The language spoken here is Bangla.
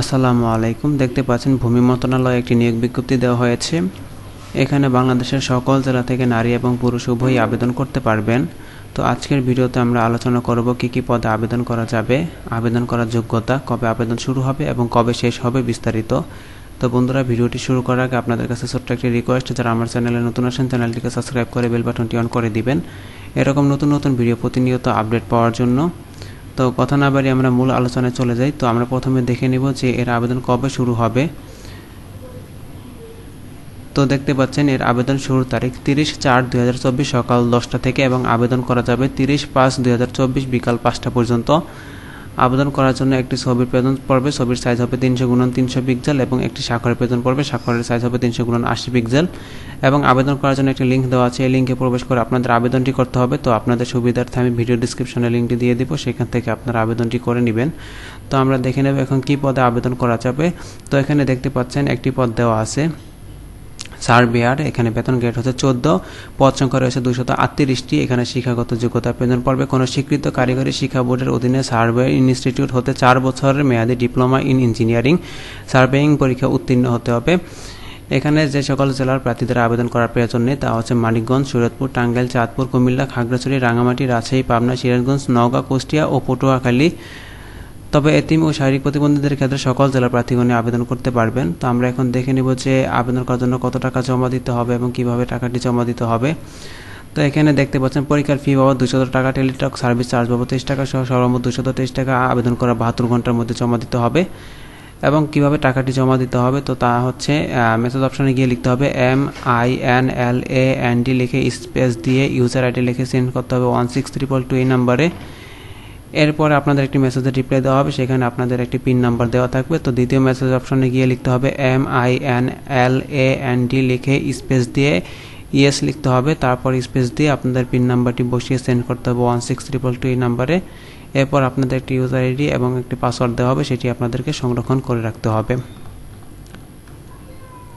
আসসালামু আলাইকুম। দেখতে পাচ্ছেন ভূমি মন্ত্রণালয়ে একটি নিয়োগ বিজ্ঞপ্তি দেওয়া হয়েছে। এখানে বাংলাদেশের সকল জেলা থেকে নারী এবং পুরুষ উভয়ই আবেদন করতে পারবেন। তো আজকের ভিডিওতে আমরা আলোচনা করব কি কি পদে আবেদন করা যাবে, আবেদন করার যোগ্যতা, কবে আবেদন শুরু হবে এবং কবে শেষ হবে বিস্তারিত। তো বন্ধুরা, ভিডিওটি শুরু করার আগে আপনাদের কাছে ছোট্ট একটি রিকোয়েস্ট, যারা আমার চ্যানেলে নতুন আসেন চ্যানেলটিকে সাবস্ক্রাইব করে বেল বাটনটি অন করে দিবেন এরকম নতুন নতুন ভিডিও প্রতিনিয়ত আপডেট পাওয়ার জন্য। তো কথা না বাড়িয়ে আমরা মূল আলোচনায় চলে যাই। তো আমরা প্রথমে দেখে নিব যে এর আবেদন কবে শুরু হবে। তো দেখতে পাচ্ছেন এর আবেদন শুরুর তারিখ 30/4/2024 সকাল 10টা থেকে এবং আবেদন করা যাবে 30/5/2024 বিকাল 5টা পর্যন্ত। আবেদন করার জন্য একটি ছবির প্রয়োজন পড়বে, ছবির সাইজ হবে 300x300 পিক্সেল এবং একটি স্বাক্ষরের প্রয়োজন পড়বে, স্বাক্ষরের সাইজ হবে 300x80 পিক্সেল এবং আবেদন করার জন্য একটি লিঙ্ক দেওয়া আছে, এই লিঙ্কে প্রবেশ করে আপনাদের আবেদনটি করতে হবে। তো আপনাদের সুবিধার্থে আমি ভিডিও ডিসক্রিপশনে লিঙ্কটি দিয়ে দিব, সেখান থেকে আপনারা আবেদনটি করে নেবেন। তো আমরা দেখে নেব এখন কি পদে আবেদন করা যাবে। তো এখানে দেখতে পাচ্ছেন একটি পদ দেওয়া আছে সার্ভেয়ার। এখানে বেতন গ্রেড হচ্ছে 14, পদ সংখ্যা রয়েছে 238টি। এখানে শিক্ষাগত যোগ্যতা প্রয়োজন পড়বে কোনো স্বীকৃত কারিগরি শিক্ষা বোর্ডের অধীনে সার্ভে ইনস্টিটিউট হতে 4 বছরের মেয়াদী ডিপ্লোমা ইন ইঞ্জিনিয়ারিং সার্ভেয়িং পরীক্ষা উত্তীর্ণ হতে হবে। এখানে যে সকল জেলার প্রার্থীদের আবেদন করার প্রয়োজন নেই তা হচ্ছে মানিকগঞ্জ, শরীয়তপুর, টাঙ্গাইল, চাঁদপুর, কুমিল্লা, খাগড়াছড়ি, রাঙামাটি, রাজশাহী, পাবনা, সিরাজগঞ্জ, নওগাঁ, কুষ্টিয়া ও পটুয়াখালী। তবে এতিম ও শারীরিক প্রতিবন্ধীদের ক্ষেত্রে সকল জেলার প্রার্থীগণই আবেদন করতে পারবেন। তো আমরা এখন দেখে নিব যে আবেদন করার জন্য কত টাকা জমা দিতে হবে এবং কিভাবে টাকাটি জমা দিতে হবে। তো এখানে দেখতে পাচ্ছেন পরীক্ষার ফি বাবদ 200 টাকা, টেলিটক সার্ভিস চার্জ বাবদ 23 টাকা সহ সর্বমোট 223 টাকা আবেদন করা 72 ঘন্টার মধ্যে জমা দিতে হবে। এবং কিভাবে টাকাটি জমা দিতে হবে তো তা হচ্ছে মেসেজ অপশনে গিয়ে লিখতে হবে MINLAND লিখে স্পেস দিয়ে ইউজার আইডি লিখে সেন্ড করতে হবে 16322 এই নাম্বারে। এরপরে আপনাদের একটি মেসেজের রিপ্লাই দেওয়া হবে, সেখানে আপনাদের একটি পিন নাম্বার দেওয়া থাকবে। তো দ্বিতীয় মেসেজ অপশনে গিয়ে লিখতে হবে MINLAND লিখে স্পেস দিয়ে ইয়েস লিখতে হবে, তারপর স্পেস দিয়ে আপনাদের পিন নাম্বারটি বসিয়ে সেন্ড করতে হবে 16322 এই নাম্বারে। এরপর আপনাদের একটি ইউজার আইডি এবং একটি পাসওয়ার্ড দেওয়া হবে, সেটি আপনাদেরকে সংরক্ষণ করে রাখতে হবে।